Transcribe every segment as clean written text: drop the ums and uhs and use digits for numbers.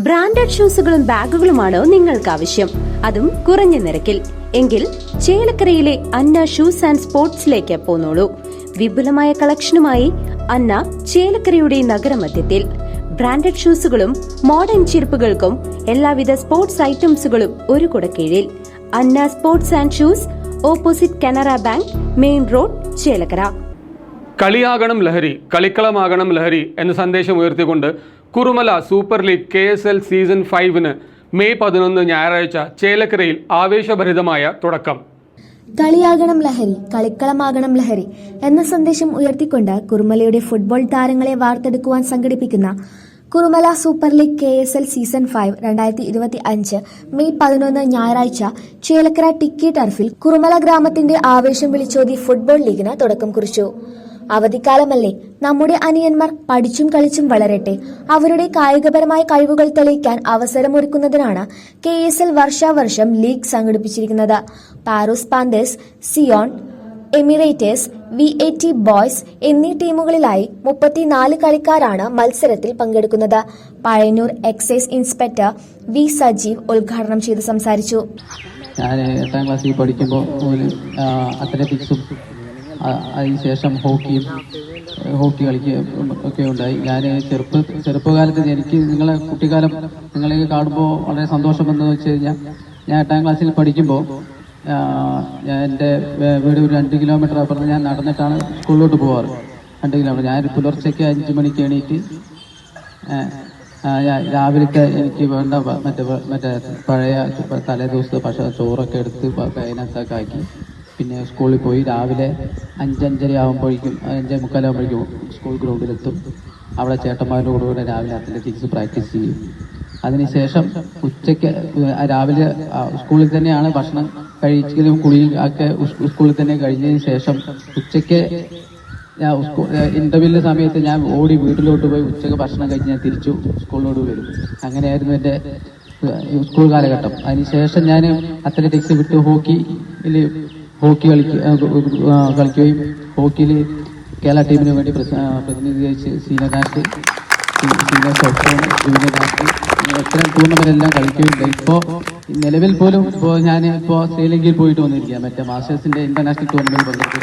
Branded ഷൂസുകളും ബാഗുകളുമാണോ നിങ്ങൾക്ക് ആവശ്യം? അതും കുറഞ്ഞ നിരക്കിൽ. എങ്കിൽ ചേലക്കരയിലെ അന്ന ഷൂസ് ആൻഡ് സ്പോർട്സിലേക്ക് പോന്നോളൂ. വിപുലമായ കളക്ഷനുമായി അന്ന ചേലക്കരയുടെ നഗരമധ്യത്തിൽ. ബ്രാൻഡഡ് ഷൂസുകളും മോഡേൺ ചെരുപ്പുകൾക്കും എല്ലാവിധ സ്പോർട്സ് ഐറ്റംസുകളും ഒരു കുടക്കീഴിൽ. Anna sports and shoes, opposite Canara bank, main road, Chelakkara. കളിയാകണം ലഹരി, കളിക്കളമാകണം ലഹരി എന്ന സന്ദേശം ഉയർത്തിക്കൊണ്ട് Kurumala super league KSL season 5 May 11 ഞായറാഴ്ച ചേലക്കരയിൽ ആവേശഭരിതമായ തുടക്കം. കളിയാകണം ലഹരി, കളിക്കളമാകണം ലഹരി എന്ന സന്ദേശം ഉയർത്തിക്കൊണ്ട് കുറുമലയുടെ ഫുട്ബോൾ താരങ്ങളെ വാർത്തെടുക്കുവാൻ സംഘടിപ്പിക്കുന്ന Kurumala super league KSL season 5 2025 May 11 ഞായറാഴ്ച ചേലക്കര ടിക്കി ടർഫിൽ കുറുമല ഗ്രാമത്തിന്റെ ആവേശം വിളിച്ചോതി ഫുട്ബോൾ ലീഗിന് തുടക്കം കുറിച്ചു. അവധിക്കാലമല്ലേ, നമ്മുടെ അനിയന്മാർ പഠിച്ചും കളിച്ചും വളരട്ടെ, അവരുടെ കായികപരമായ കഴിവുകൾ തെളിയിക്കാൻ അവസരമൊരുക്കുന്നതിനാണ് KSL വർഷാവർഷം ലീഗ് സംഘടിപ്പിച്ചിരിക്കുന്നത്. പാരൂസ് പാന്തേഴ്സ്, സിയോൺ, എമിറേറ്റേഴ്സ്, VAT ബോയ്സ് എന്നീ ടീമുകളിലായി 34 കളിക്കാരാണ് മത്സരത്തിൽ പങ്കെടുക്കുന്നത്. Pazhayannur excise inspector V Sajeev ഉദ്ഘാടനം ചെയ്ത് സംസാരിച്ചു. ഞാൻ 8ാം ക്ലാസ്സിൽ പഠിക്കുമ്പോൾ അത്ലറ്റിക്സും അതിനുശേഷം ഹോക്കി ഒക്കെ ഉണ്ടായി. ഞാൻ ചെറുപ്പകാലത്ത് എനിക്ക് നിങ്ങളെ കുട്ടിക്കാലം നിങ്ങളെ കാണുമ്പോൾ വളരെ സന്തോഷമെന്ന് വെച്ച് കഴിഞ്ഞാൽ, ഞാൻ 8ാം ക്ലാസ്സിൽ പഠിക്കുമ്പോൾ എൻ്റെ വീട് ഒരു 2 കിലോമീറ്റർ അപ്പുറത്ത് ഞാൻ നടന്നിട്ടാണ് സ്കൂളിലോട്ട് പോകാറ്. 2 കിലോമീറ്റർ. ഞാൻ പുലർച്ചയ്ക്ക് 5 മണിക്ക് എണീറ്റ് രാവിലത്തെ എനിക്ക് വേണ്ട മറ്റേ പഴയ തലേ ദിവസത്തെ ചോറൊക്കെ എടുത്ത് അതിനകത്തൊക്കെ ആക്കി പിന്നെ സ്കൂളിൽ പോയി രാവിലെ 5:30 ആകുമ്പോഴേക്കും 5:45 ആകുമ്പോഴേക്കും സ്കൂൾ ഗ്രൗണ്ടിലെത്തും. അവിടെ ചേട്ടന്മാരുടെ കൂടെ രാവിലെ അത്ലറ്റിക്സ് പ്രാക്ടീസ് ചെയ്യും. അതിനുശേഷം ഉച്ചയ്ക്ക് രാവിലെ സ്കൂളിൽ തന്നെയാണ് ഭക്ഷണം കഴിക്കലും കുളിയും ഒക്കെ സ്കൂളിൽ തന്നെ കഴിഞ്ഞതിന് ശേഷം ഉച്ചയ്ക്ക് ഇന്റർവ്യൂവിന്റെ സമയത്ത് ഞാൻ ഓടി വീട്ടിലോട്ട് പോയി ഉച്ചയ്ക്ക് ഭക്ഷണം കഴിച്ച് ഞാൻ തിരിച്ചു സ്കൂളിലോട്ട് വരും. അങ്ങനെയായിരുന്നു എൻ്റെ സ്കൂൾ കാലഘട്ടം. അതിനുശേഷം ഞാൻ അത്ലറ്റിക്സ് വിട്ട് ഹോക്കി കളിക്കുകയും ഹോക്കിയിൽ കേരള ടീമിന് വേണ്ടി പ്രതിനിധീകരിച്ച് senior national, senior soft, junior national ഇത്തരം ടൂർണമെന്റെല്ലാം കളിക്കുകയുണ്ടായി. ഇപ്പോൾ നിലവിൽ പോലും ഞാൻ ശ്രീലങ്കയിൽ പോയിട്ട് വന്നിരിക്കുകയാണ്. മറ്റേ മാസ്റ്റേഴ്സിന്റെ ഇന്റർനാഷണൽ ടൂർണമെന്റ് പങ്കെടുത്തു.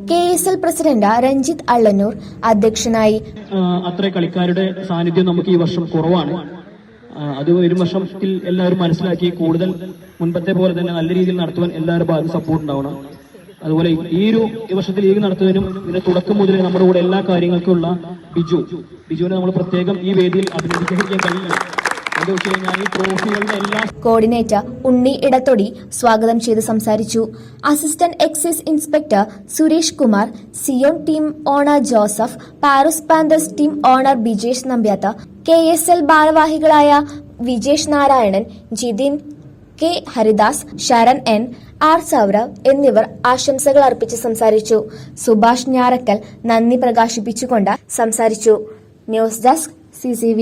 KSL പ്രസിഡന്റ് രഞ്ജിത്ത് അള്ളന്നൂർ അധ്യക്ഷനായി. അത്ര കളിക്കാരുടെ സാന്നിധ്യം നമുക്ക് ഈ വർഷം കുറവാണ്. അത് വരും വർഷത്തിൽ എല്ലാവരും മനസ്സിലാക്കി കൂടുതൽ മുൻപത്തെ പോലെ തന്നെ നല്ല രീതിയിൽ നടത്തുവാൻ എല്ലാവരും ഭാഗം സപ്പോർട്ട് ഉണ്ടാവണം. അതുപോലെ ഈ വർഷത്തിൽ ലീഗ് നടത്തുന്നതിനും ഇതിന്റെ തുടക്കം മുതൽ നമ്മുടെ കൂടെ എല്ലാ കാര്യങ്ങൾക്കുള്ള ബിജുവിനെ നമ്മൾ പ്രത്യേകം ഈ വേദിയിൽ അഭിനന്ദിക്കാൻ കഴിയില്ല. കോർഡിനേറ്റർ ഉണ്ണി ഇടത്തൊടി സ്വാഗതം ചെയ്ത് സംസാരിച്ചു. Assistant excise inspector Suresh Kumar, Zion team owner Joseph, Paroos Panthers team owner Bijesh Nambiyath, KSL ഭാരവാഹികളായ Vijesh Narayanan, Jithin K Haridas, Sharan N, R Sourav എന്നിവർ ആശംസകൾ അർപ്പിച്ച് സംസാരിച്ചു. സുഭാഷ് ഞാറക്കൽ നന്ദി പ്രകാശിപ്പിച്ചുകൊണ്ട് സംസാരിച്ചു. News desk CCV.